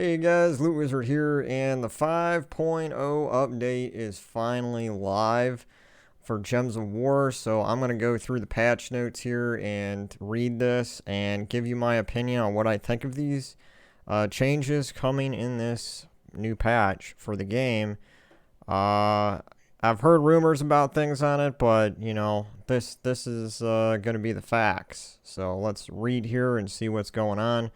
Hey guys, Loot Wizard here, and the 5.0 update is finally live for Gems of War. So I'm going to go through the patch notes here and read this and give you my opinion on what I think of these changes coming in this new patch for the game. I've heard rumors about things on it, but this is going to be the facts. So let's read here and see what's going on.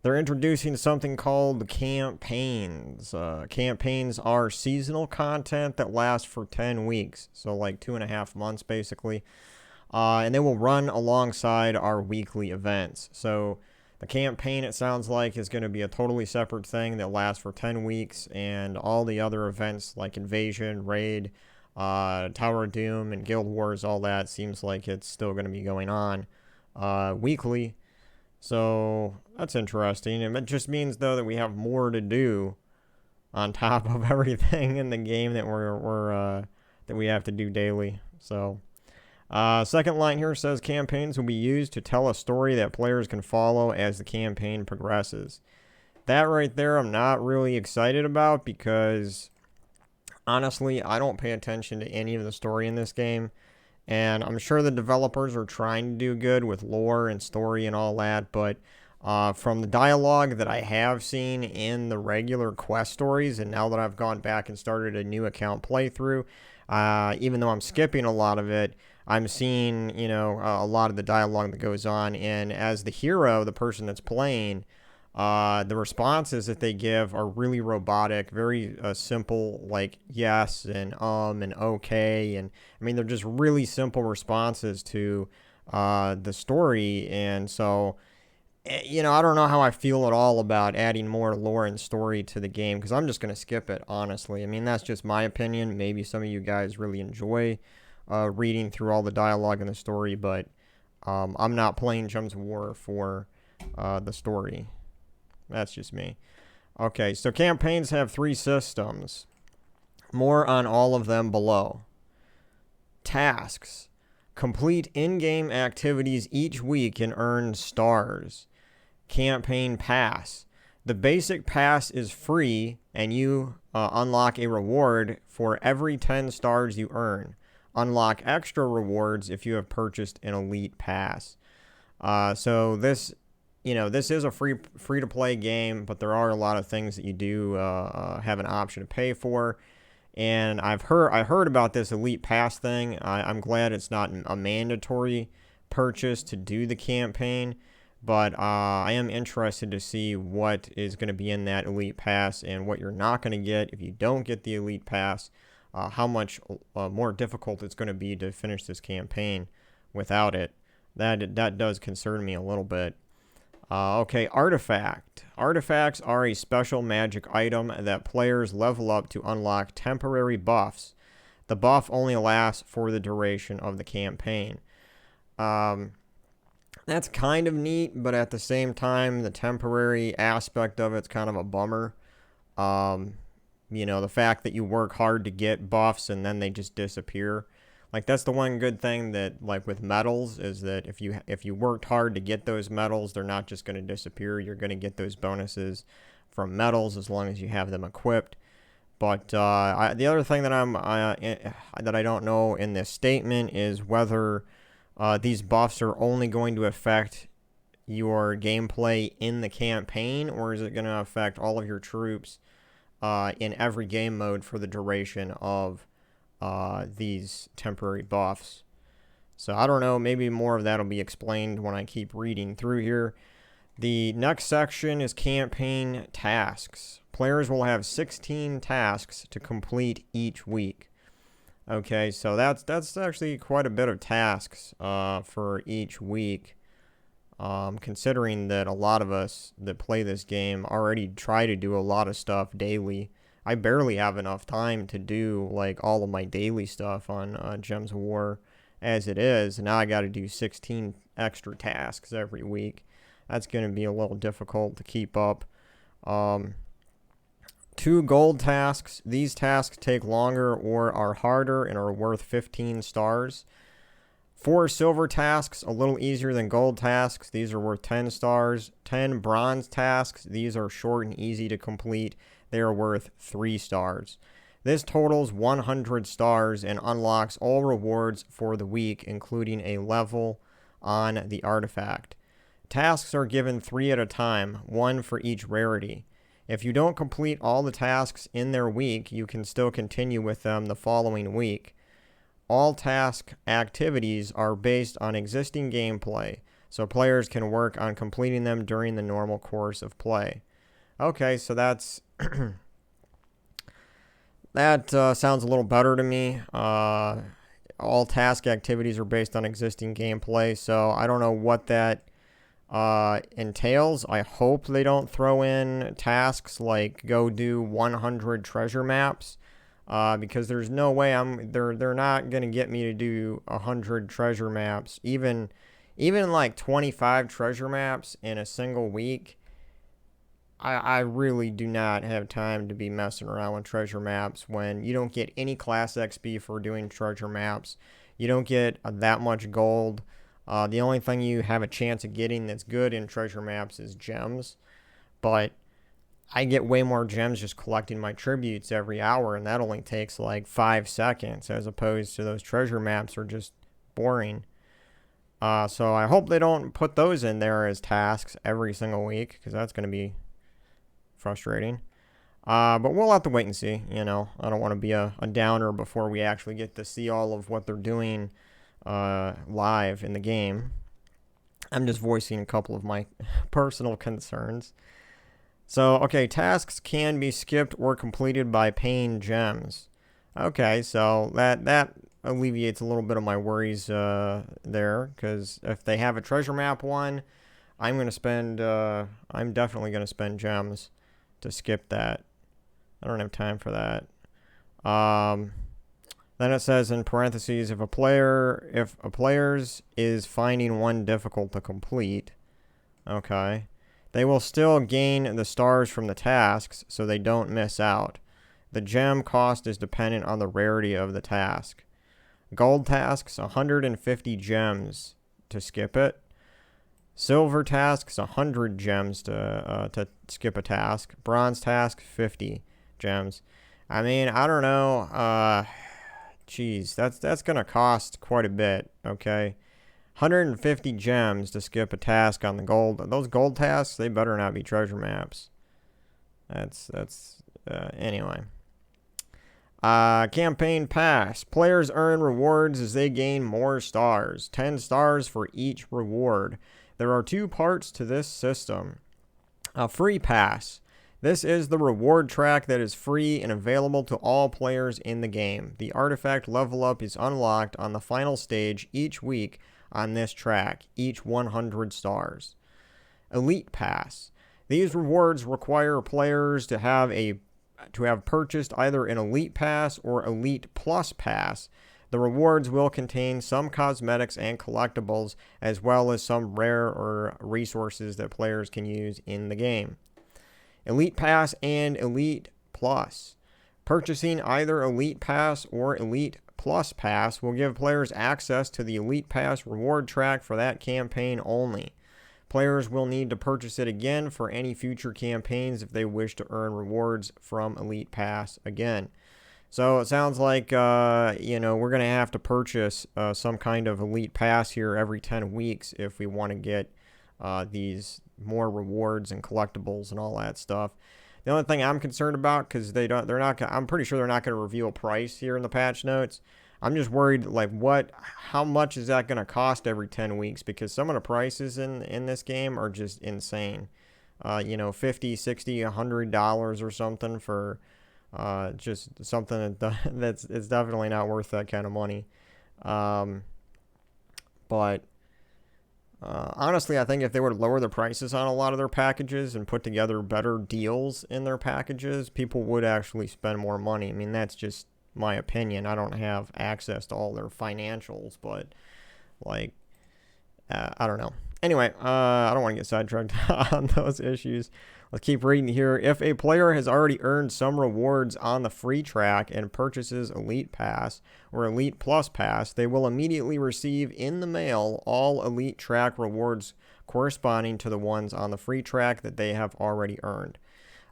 They're introducing something called the campaigns. Campaigns are seasonal content that lasts for 10 weeks, so like 2.5 months basically. And they will run alongside our weekly events. So the campaign, it sounds like, is going to be a totally separate thing that lasts for 10 weeks, and all the other events like Invasion, Raid, Tower of Doom, and Guild Wars, all that seems like it's still going to be going on weekly. So that's interesting. And it just means though that we have more to do on top of everything in the game that that we have to do daily. So second line here says campaigns will be used to tell a story that players can follow as the campaign progresses. That right there I'm not really excited about because honestly I don't pay attention to any of the story in this game. And I'm sure the developers are trying to do good with lore and story and all that, but from the dialogue that I have seen in the regular quest stories, and now that I've gone back and started a new account playthrough, even though I'm skipping a lot of it, I'm seeing, a lot of the dialogue that goes on. And as the hero, the person that's playing, the responses that they give are really robotic, very simple, like yes and okay, and I mean they're just really simple responses to the story, and so I don't know how I feel at all about adding more lore and story to the game because I'm just gonna skip it, honestly. I mean that's just my opinion. Maybe some of you guys really enjoy reading through all the dialogue and the story, but I'm not playing Gems of War for the story. That's just me. Okay, so campaigns have 3 systems. More on all of them below. Tasks. Complete in-game activities each week and earn stars. Campaign pass. The basic pass is free and you unlock a reward for every 10 stars you earn. Unlock extra rewards if you have purchased an elite pass. So this is a free to play game, but there are a lot of things that you do have an option to pay for. And I heard about this Elite Pass thing. I'm glad it's not a mandatory purchase to do the campaign, but I am interested to see what is going to be in that Elite Pass and what you're not going to get if you don't get the Elite Pass. How much more difficult it's going to be to finish this campaign without it. That does concern me a little bit. Okay, artifact. Artifacts are a special magic item that players level up to unlock temporary buffs. The buff only lasts for the duration of the campaign. That's kind of neat, but at the same time, the temporary aspect of it's kind of a bummer. The fact that you work hard to get buffs and then they just disappear. Like that's the one good thing that like with medals is that if you worked hard to get those medals, they're not just going to disappear. You're going to get those bonuses from medals as long as you have them equipped. But the other thing that I don't know in this statement is whether these buffs are only going to affect your gameplay in the campaign, or is it going to affect all of your troops in every game mode for the duration of these temporary buffs. So I don't know, maybe more of that will be explained when I keep reading through here. The next section is campaign tasks. Players will have 16 tasks to complete each week. Okay, so that's actually quite a bit of tasks for each week. Considering that a lot of us that play this game already try to do a lot of stuff daily. I barely have enough time to do like all of my daily stuff on Gems of War as it is. Now I got to do 16 extra tasks every week. That's going to be a little difficult to keep up. 2 gold tasks. These tasks take longer or are harder and are worth 15 stars. 4 silver tasks, a little easier than gold tasks. These are worth 10 stars. 10 bronze tasks. These are short and easy to complete. They are worth 3 stars. This totals 100 stars and unlocks all rewards for the week, including a level on the artifact. Tasks are given 3 at a time, 1 for each rarity. If you don't complete all the tasks in their week, you can still continue with them the following week. All task activities are based on existing gameplay, so players can work on completing them during the normal course of play. Okay, so that's that sounds a little better to me. All task activities are based on existing gameplay, so I don't know what that entails. I hope they don't throw in tasks like go do 100 treasure maps. Because there's no way they're not gonna get me to do 100 treasure maps, even like 25 treasure maps in a single week. I really do not have time to be messing around with treasure maps when you don't get any class XP for doing treasure maps. You don't get that much gold. The only thing you have a chance of getting that's good in treasure maps is gems, but I get way more gems just collecting my tributes every hour, and that only takes like 5 seconds, as opposed to those treasure maps are just boring. So I hope they don't put those in there as tasks every single week, because that's going to be frustrating. But we'll have to wait and see. I don't want to be a downer before we actually get to see all of what they're doing live in the game. I'm just voicing a couple of my personal concerns. So, okay, tasks can be skipped or completed by paying gems. Okay, so that alleviates a little bit of my worries there, because if they have a treasure map one, I'm definitely going to spend gems to skip that. I don't have time for that. Then it says in parentheses, if a player's is finding one difficult to complete, okay, they will still gain the stars from the tasks, so they don't miss out. The gem cost is dependent on the rarity of the task. Gold tasks, 150 gems to skip it. Silver tasks, 100 gems to skip a task. Bronze task, 50 gems. I mean, I don't know. Geez, that's going to cost quite a bit, okay? 150 gems to skip a task on the gold. Those gold tasks, they better not be treasure maps. Anyway. Campaign pass. Players earn rewards as they gain more stars. 10 stars for each reward. There are 2 parts to this system. A free pass. This is the reward track that is free and available to all players in the game. The artifact level up is unlocked on the final stage each week on this track, each 100 stars. Elite Pass. These rewards require players to have purchased either an Elite Pass or Elite Plus Pass. The rewards will contain some cosmetics and collectibles, as well as some rare or resources that players can use in the game. Elite Pass and Elite Plus. Purchasing either Elite Pass or Elite Plus Pass will give players access to the Elite Pass reward track for that campaign only. Players will need to purchase it again for any future campaigns if they wish to earn rewards from Elite Pass again. So it sounds like, we're going to have to purchase some kind of Elite Pass here every 10 weeks if we want to get these more rewards and collectibles and all that stuff. The only thing I'm concerned about, because I'm pretty sure they're not going to reveal price here in the patch notes. I'm just worried, like, how much is that going to cost every 10 weeks? Because some of the prices in this game are just insane. $50, $60, $100 or something for just something that's definitely not worth that kind of money. But honestly, I think if they were to lower the prices on a lot of their packages and put together better deals in their packages, people would actually spend more money. I mean, that's just my opinion. I don't have access to all their financials, but I don't know. Anyway, I don't want to get sidetracked on those issues. Let's keep reading here. If a player has already earned some rewards on the free track and purchases Elite Pass or Elite Plus Pass, they will immediately receive in the mail all Elite Track rewards corresponding to the ones on the free track that they have already earned.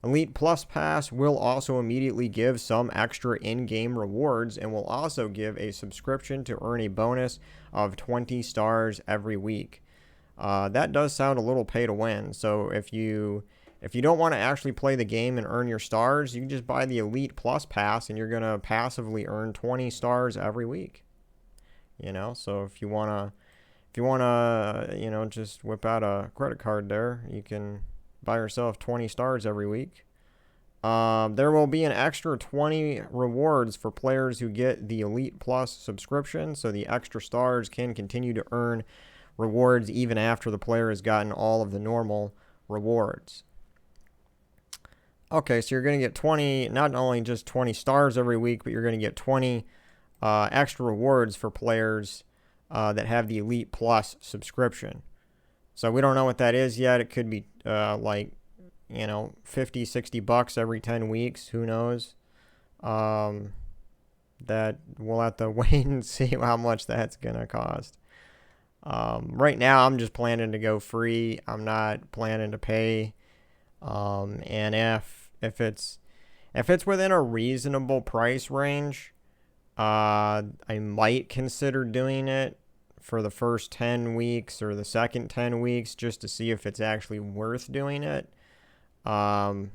Elite Plus Pass will also immediately give some extra in-game rewards and will also give a subscription to earn a bonus of 20 stars every week. That does sound a little pay to win. So if you don't want to actually play the game and earn your stars, you can just buy the Elite Plus Pass and you're going to passively earn 20 stars every week. So if you want to, just whip out a credit card there, you can buy yourself 20 stars every week. There will be an extra 20 rewards for players who get the Elite Plus subscription, so the extra stars can continue to earn rewards even after the player has gotten all of the normal rewards. Okay, so you're going to get 20, not only just 20 stars every week, but you're going to get 20 extra rewards for players that have the Elite Plus subscription. So we don't know what that is yet. It could be $50, $60 every 10 weeks. Who knows? That we'll have to wait and see how much that's going to cost. Right now, I'm just planning to go free. I'm not planning to pay. And if it's within a reasonable price range, I might consider doing it for the first 10 weeks or the second 10 weeks just to see if it's actually worth doing it. But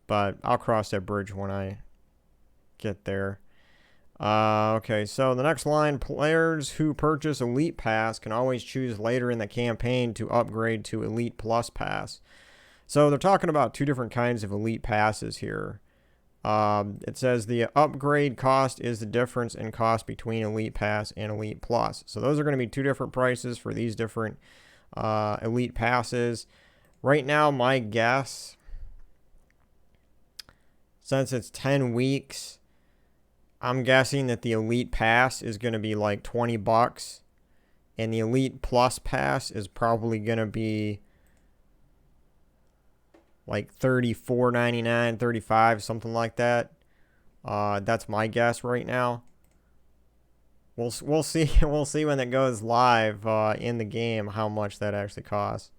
I'll cross that bridge when I get there. Okay, so the next line, players who purchase Elite Pass can always choose later in the campaign to upgrade to Elite Plus Pass. So they're talking about two different kinds of Elite Passes here. It says the upgrade cost is the difference in cost between Elite Pass and Elite Plus. So those are going to be two different prices for these different Elite Passes. Right now, my guess, since it's 10 weeks, I'm guessing that the Elite Pass is going to be like $20, and the Elite Plus Pass is probably going to be like $34.99, $35, something like that. That's my guess right now. We'll see. We'll see when it goes live in the game how much that actually costs.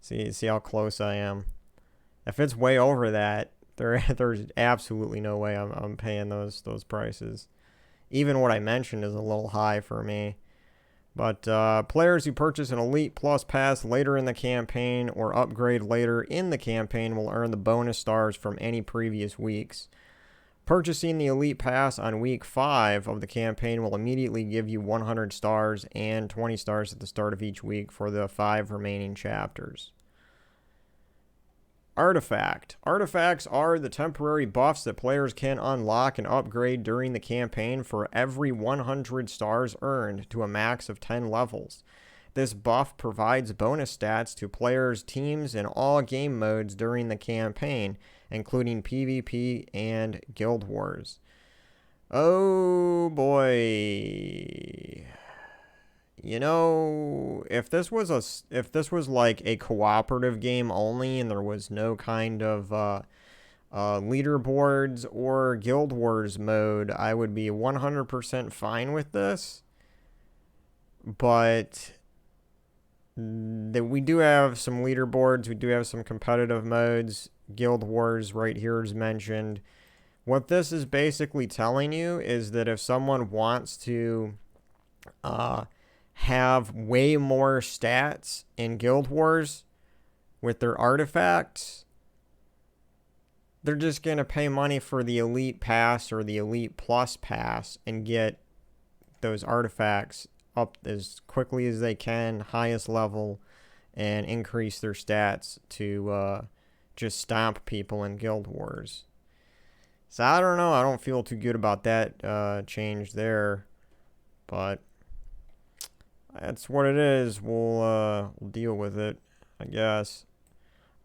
See how close I am. If it's way over that, there's absolutely no way I'm paying those prices. Even what I mentioned is a little high for me. But players who purchase an Elite Plus Pass later in the campaign or upgrade later in the campaign will earn the bonus stars from any previous weeks. Purchasing the Elite Pass on week 5 of the campaign will immediately give you 100 stars and 20 stars at the start of each week for the 5 remaining chapters. Artifact. Artifacts are the temporary buffs that players can unlock and upgrade during the campaign for every 100 stars earned to a max of 10 levels. This buff provides bonus stats to players' teams in all game modes during the campaign, including PvP and Guild Wars. Oh boy. If this was like a cooperative game only and there was no kind of leaderboards or Guild Wars mode, I would be 100% fine with this. But we do have some leaderboards, we do have some competitive modes. Guild Wars right here is mentioned. What this is basically telling you is that if someone wants to have way more stats in Guild Wars with their artifacts, they're just going to pay money for the Elite Pass or the Elite Plus Pass and get those artifacts up as quickly as they can, highest level, and increase their stats to just stomp people in Guild Wars. So I don't know. I don't feel too good about that change there, but that's what it is. We'll deal with it, I guess.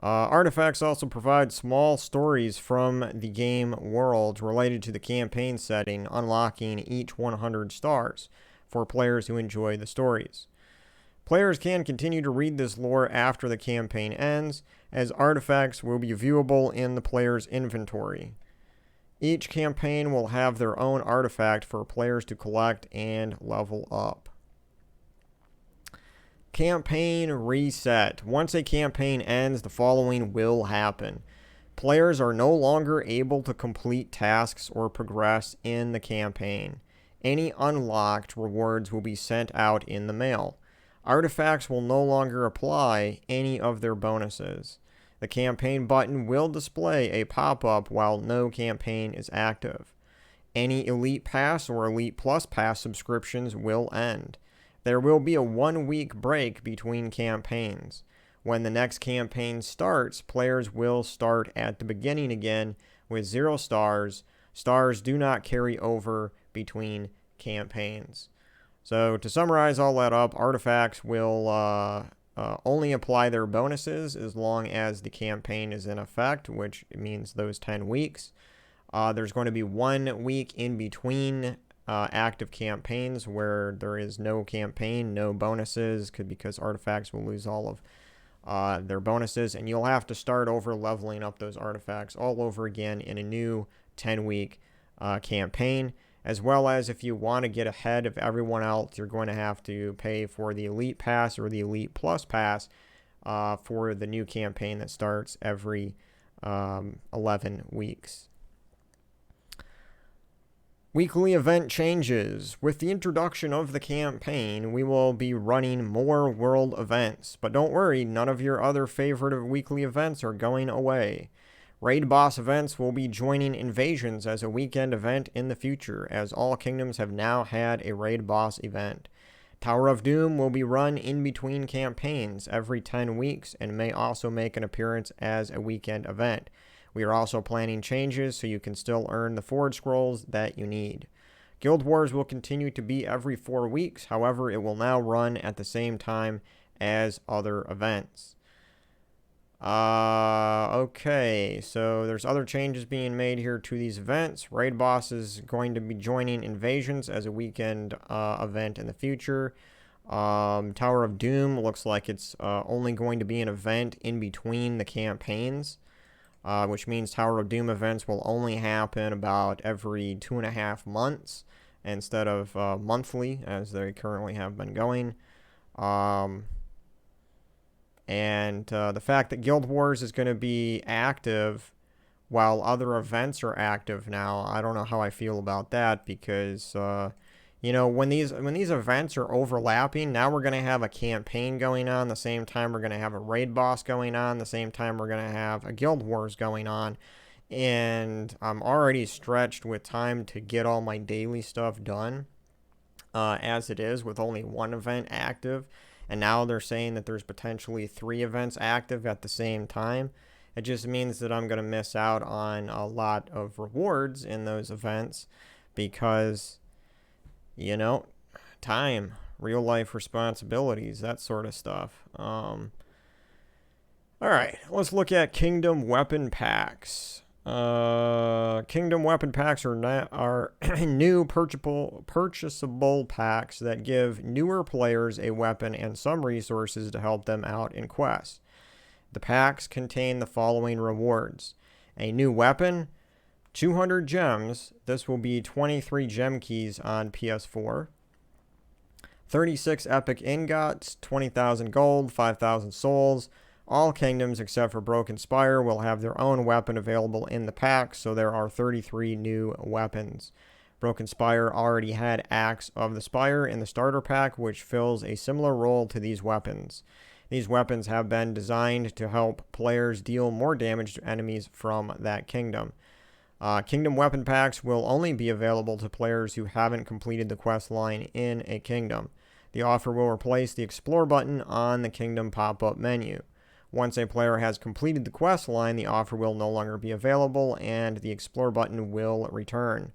Artifacts also provide small stories from the game world related to the campaign setting, unlocking each 100 stars for players who enjoy the stories. Players can continue to read this lore after the campaign ends, as artifacts will be viewable in the player's inventory. Each campaign will have their own artifact for players to collect and level up. Campaign reset. Once a campaign ends, the following will happen. Players are no longer able to complete tasks or progress in the campaign. Any unlocked rewards will be sent out in the mail. Artifacts will no longer apply any of their bonuses. The campaign button will display a pop-up while no campaign is active. Any Elite Pass or Elite Plus Pass subscriptions will end. There will be a 1-week break between campaigns. When the next campaign starts, players will start at the beginning again with 0 stars. Stars do not carry over between campaigns. So to summarize all that up, artifacts will only apply their bonuses as long as the campaign is in effect, which means those 10 weeks. There's going to be 1 week in between active campaigns where there is no campaign, no bonuses, because artifacts will lose all of their bonuses, and you'll have to start over leveling up those artifacts all over again in a new 10-week campaign. As well as if you want to get ahead of everyone else, you're going to have to pay for the Elite Pass or the Elite Plus Pass for the new campaign that starts every 11 weeks. Weekly event changes. With the introduction of the campaign, we will be running more world events. But don't worry, none of your other favorite weekly events are going away. Raid boss events will be joining invasions as a weekend event in the future, as all kingdoms have now had a raid boss event. Tower of Doom will be run in between campaigns every 10 weeks and may also make an appearance as a weekend event. We are also planning changes so you can still earn the Forge Scrolls that you need. Guild Wars will continue to be every 4 weeks, however, it will now run at the same time as other events. Okay, so there's other changes being made here to these events. Raid Boss is going to be joining Invasions as a weekend event in the future. Tower of Doom looks like it's only going to be an event in between the campaigns, which means Tower of Doom events will only happen about every 2.5 months instead of monthly, as they currently have been going. And the fact that Guild Wars is going to be active while other events are active now, I don't know how I feel about that, because when these events are overlapping, now we're going to have a campaign going on the same time we're going to have a raid boss going on, the same time we're going to have a Guild Wars going on, and I'm already stretched with time to get all my daily stuff done as it is, with only one event active. And now they're saying that there's potentially 3 events active at the same time. It just means that I'm going to miss out on a lot of rewards in those events because, time, real life responsibilities, that sort of stuff. All right, let's look at Kingdom Weapon Packs. Kingdom Weapon Packs are new purchasable packs that give newer players a weapon and some resources to help them out in quests. The packs contain the following rewards: a new weapon, 200 gems, this will be 23 gem keys on PS4, 36 epic ingots, 20,000 gold, 5,000 souls. All kingdoms except for Broken Spire will have their own weapon available in the pack, so there are 33 new weapons. Broken Spire already had Axe of the Spire in the starter pack, which fills a similar role to these weapons. These weapons have been designed to help players deal more damage to enemies from that kingdom. Kingdom weapon packs will only be available to players who haven't completed the quest line in a kingdom. The offer will replace the Explore button on the kingdom pop-up menu. Once a player has completed the quest line, the offer will no longer be available and the Explore button will return.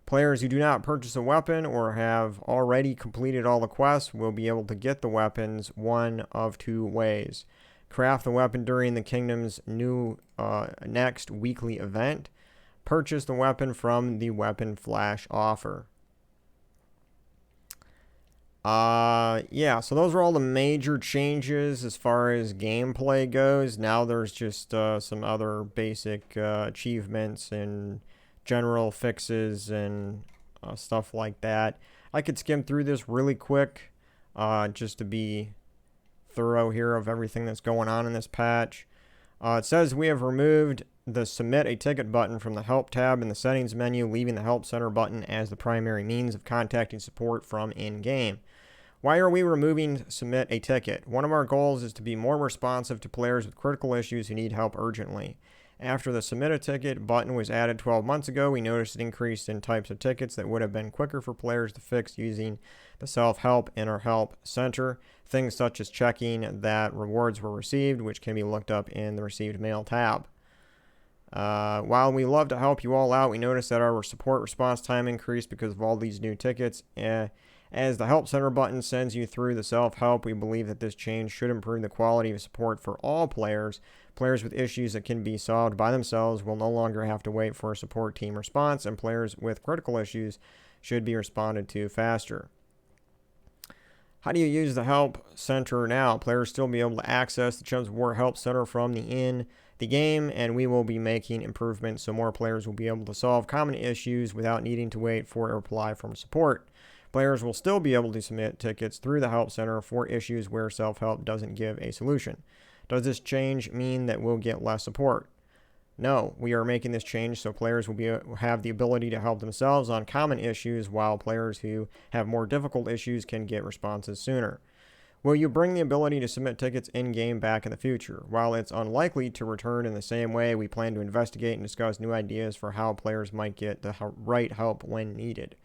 Players who do not purchase a weapon or have already completed all the quests will be able to get the weapons one of 2 ways. Craft the weapon during the kingdom's next weekly event. Purchase the weapon from the Weapon Flash offer. Yeah, so those are all the major changes as far as gameplay goes. Now there's just some other basic achievements and general fixes and stuff like that. I could skim through this really quick just to be thorough here of everything that's going on in this patch. It says we have removed the Submit a Ticket button from the Help tab in the Settings menu, leaving the Help Center button as the primary means of contacting support from in-game. Why are we removing Submit a Ticket? One of our goals is to be more responsive to players with critical issues who need help urgently. After the Submit a Ticket button was added 12 months ago, we noticed an increase in types of tickets that would have been quicker for players to fix using the self-help in our Help Center. Things such as checking that rewards were received, which can be looked up in the Received Mail tab. While we love to help you all out, we noticed that our support response time increased because of all these new tickets. As the Help Center button sends you through the self-help, we believe that this change should improve the quality of support for all players. Players with issues that can be solved by themselves will no longer have to wait for a support team response, and players with critical issues should be responded to faster. How do you use the Help Center now? Players still be able to access the Chums of War Help Center from the game, and we will be making improvements so more players will be able to solve common issues without needing to wait for a reply from support. Players will still be able to submit tickets through the Help Center for issues where self-help doesn't give a solution. Does this change mean that we'll get less support? No, we are making this change so players will have the ability to help themselves on common issues, while players who have more difficult issues can get responses sooner. Will you bring the ability to submit tickets in-game back in the future? While it's unlikely to return in the same way, we plan to investigate and discuss new ideas for how players might get the right help when needed.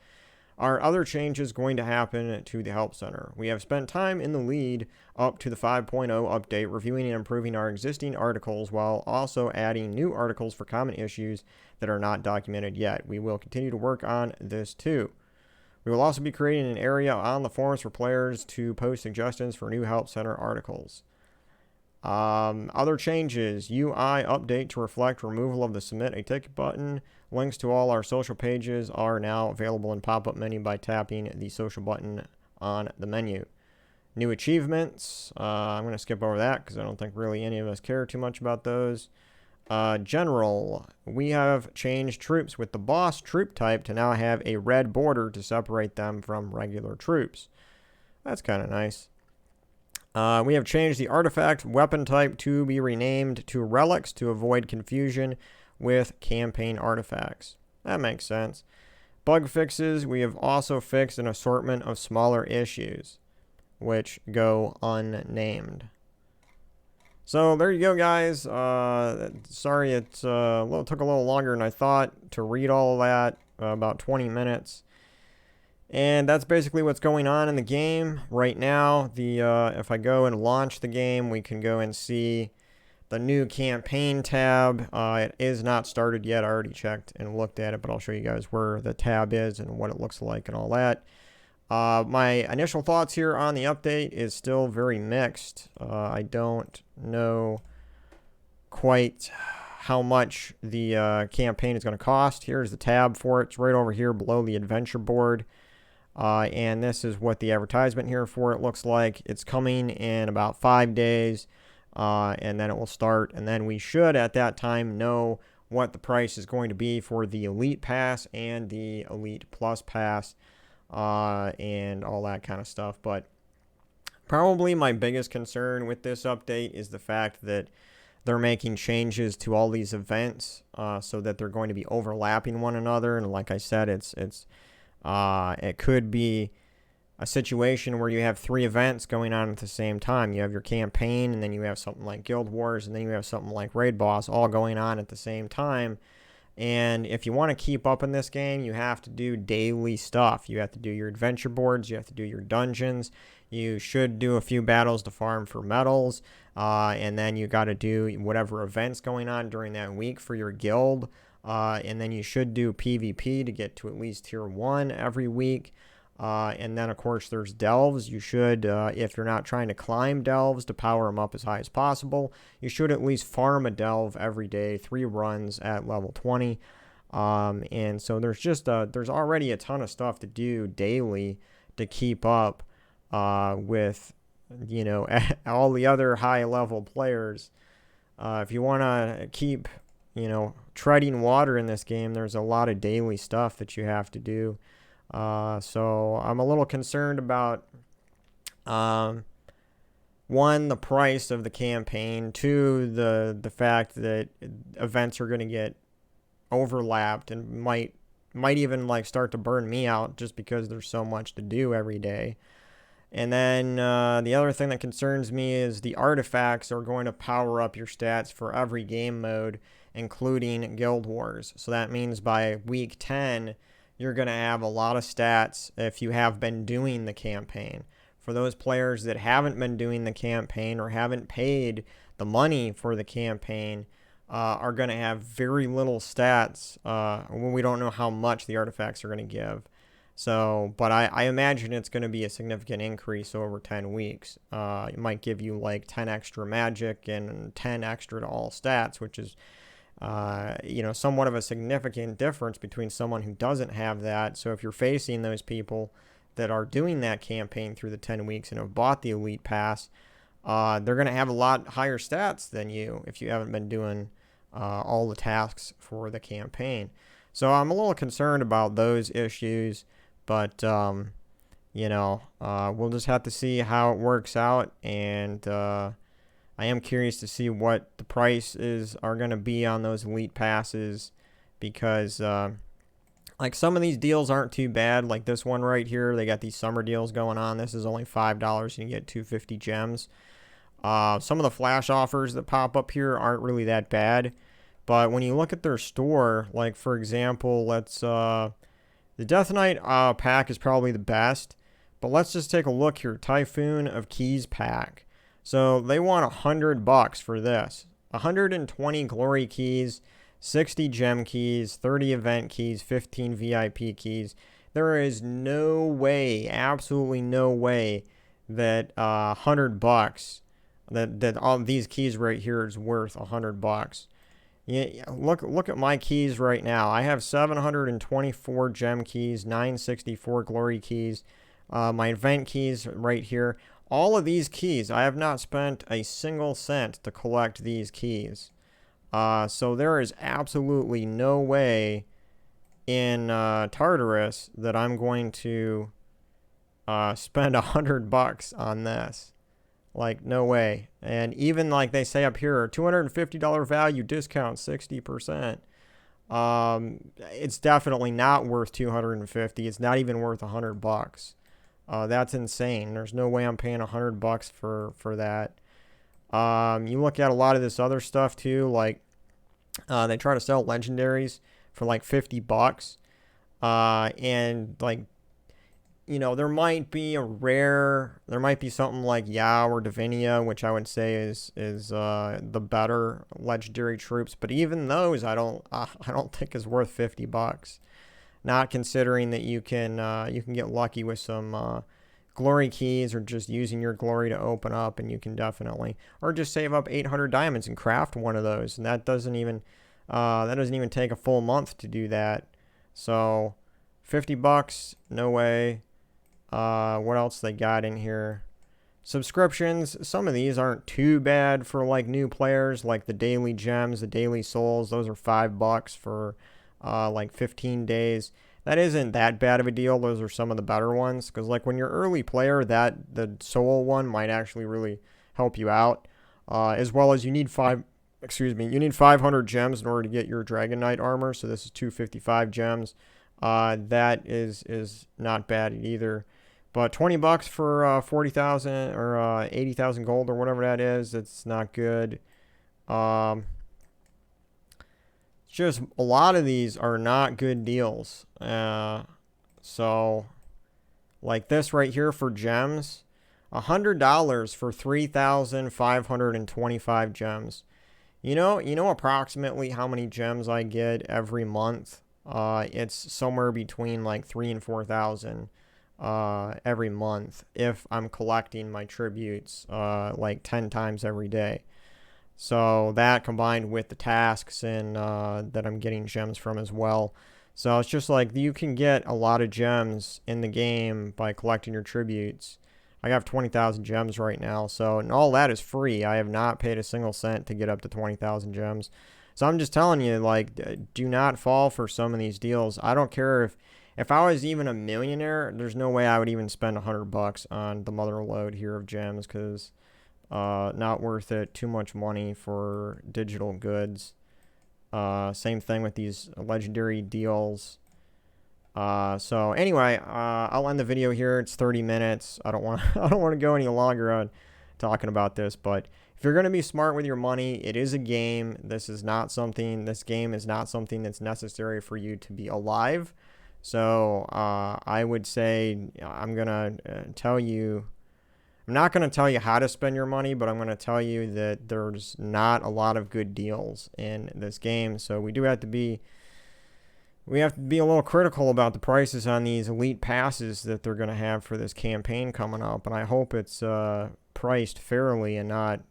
Are other changes going to happen to the Help Center? We have spent time in the lead up to the 5.0 update reviewing and improving our existing articles while also adding new articles for common issues that are not documented yet. We will continue to work on this too. We will also be creating an area on the forums for players to post suggestions for new Help Center articles. Other changes, UI update to reflect removal of the Submit a Ticket button. Links to all our social pages are now available in pop-up menu by tapping the social button on the menu. New achievements, I'm going to skip over that because I don't think really any of us care too much about those. General, we have changed troops with the boss troop type to now have a red border to separate them from regular troops. That's kind of nice. We have changed the artifact weapon type to be renamed to relics to avoid confusion with campaign artifacts. That makes sense. Bug fixes, we have also fixed an assortment of smaller issues, which go unnamed. So there you go, guys. Sorry it took a little longer than I thought to read all of that, about 20 minutes. And that's basically what's going on in the game right now. If I go and launch the game, we can go and see the new campaign tab. It is not started yet. I already checked and looked at it, but I'll show you guys where the tab is and what it looks like and all that. My initial thoughts here on the update is still very mixed. I don't know quite how much the campaign is going to cost. Here's the tab for it. It's right over here below the adventure board. And this is what the advertisement here for it looks like. It's coming in about 5 days, and then it will start. And then we should, at that time, know what the price is going to be for the Elite Pass and the Elite Plus Pass, and all that kind of stuff. But probably my biggest concern with this update is the fact that they're making changes to all these events, so that they're going to be overlapping one another. And like I said, it could be a situation where you have 3 events going on at the same time. You have your campaign, and then you have something like Guild Wars, and then you have something like Raid Boss, all going on at the same time. And if you want to keep up in this game, you have to do daily stuff. You have to do your adventure boards. You have to do your dungeons. You should do a few battles to farm for medals. And then you got to do whatever events going on during that week for your guild. And then you should do PvP to get to at least tier 1 every week. And then, of course, there's delves. You should, if you're not trying to climb delves to power them up as high as possible, you should at least farm a delve every day, 3 runs at level 20. And so there's already a ton of stuff to do daily to keep up with, you know, all the other high level players. If you want to keep, you know, treading water in this game, there's a lot of daily stuff that you have to do. So I'm a little concerned about, one, the price of the campaign, two, the fact that events are going to get overlapped and might even like start to burn me out just because there's so much to do every day. And then the other thing that concerns me is the artifacts are going to power up your stats for every game mode, including Guild Wars. So that means by week 10, you're going to have a lot of stats if you have been doing the campaign. For those players that haven't been doing the campaign or haven't paid the money for the campaign, are going to have very little stats when we don't know how much the artifacts are going to give. So, but I imagine it's going to be a significant increase over 10 weeks. It might give you like 10 extra magic and 10 extra to all stats, which is, you know, somewhat of a significant difference between someone who doesn't have that. So if you're facing those people that are doing that campaign through the 10 weeks and have bought the Elite Pass, they're going to have a lot higher stats than you if you haven't been doing all the tasks for the campaign. So I'm a little concerned about those issues, but, you know, we'll just have to see how it works out, and I am curious to see what the prices are going to be on those Elite Passes, because like some of these deals aren't too bad. Like this one right here, they got these summer deals going on. This is only $5 and you get 250 gems. Some of the flash offers that pop up here aren't really that bad, but when you look at their store, like for example, the Death Knight pack is probably the best, but let's just take a look here. Typhoon of Keys pack. So they want $100 for this. 120 glory keys, 60 gem keys, 30 event keys, 15 VIP keys. There is no way, absolutely no way, that $100 that all these keys right here is worth $100. Yeah, look at my keys right now. I have 724 gem keys, 964 glory keys, my event keys right here. All of these keys, I have not spent a single cent to collect these keys. So there is absolutely no way in Tartarus that I'm going to spend $100 on this. Like, no way. And even like they say up here, $250 value discount, 60%. It's definitely not worth $250. It's not even worth $100. That's insane. There's no way I'm paying $100 for that. You look at a lot of this other stuff too, like they try to sell legendaries for like $50, and like, you know, there might be something like Yao or Divinia, which I would say is the better legendary troops, but even those I don't think is worth $50. Not considering that you can get lucky with some glory keys, or just using your glory to open up, and you can definitely, or just save up 800 diamonds and craft one of those, and that doesn't even take a full month to do that. So $50, no way. What else they got in here? Subscriptions. Some of these aren't too bad for like new players, like the daily gems, the daily souls. Those are $5 for like 15 days. That isn't that bad of a deal. Those are some of the better ones, because like when you're early player, that the soul one might actually really help you out. As well as you need 500 gems in order to get your Dragon Knight armor. So this is 255 gems. That is not bad either. But $20 for 40,000 or 80,000 gold or whatever that is, it's not good. Just a lot of these are not good deals. So like this right here for gems, $100 for 3,525 gems. You know approximately how many gems I get every month. It's somewhere between like 3,000 and 4,000 every month if I'm collecting my tributes like 10 times every day. So that combined with the tasks and that I'm getting gems from as well. So it's just like you can get a lot of gems in the game by collecting your tributes. I have 20,000 gems right now, so, and all that is free. I have not paid a single cent to get up to 20,000 gems. So I'm just telling you, like, do not fall for some of these deals. I don't care if I was even a millionaire, there's no way I would even spend $100 on the mother load here of gems, because not worth it. Too much money for digital goods. Same thing with these legendary deals. So anyway, I'll end the video here. It's 30 minutes. I don't want to go any longer on talking about this, but if you're going to be smart with your money, it is a game. This game is not something that's necessary for you to be alive. So, I would say I'm going to tell you, I'm not going to tell you how to spend your money, but I'm going to tell you that there's not a lot of good deals in this game. So we have to be a little critical about the prices on these elite passes that they're going to have for this campaign coming up. And I hope it's priced fairly and not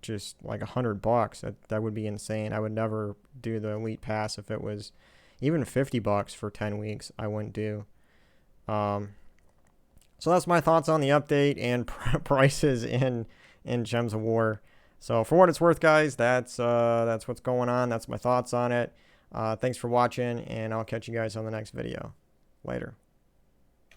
just like $100. That would be insane. I would never do the elite pass if it was even $50 for 10 weeks. I wouldn't do. So that's my thoughts on the update and prices in Gems of War. So for what it's worth, guys, that's what's going on. That's my thoughts on it. Thanks for watching, and I'll catch you guys on the next video. Later.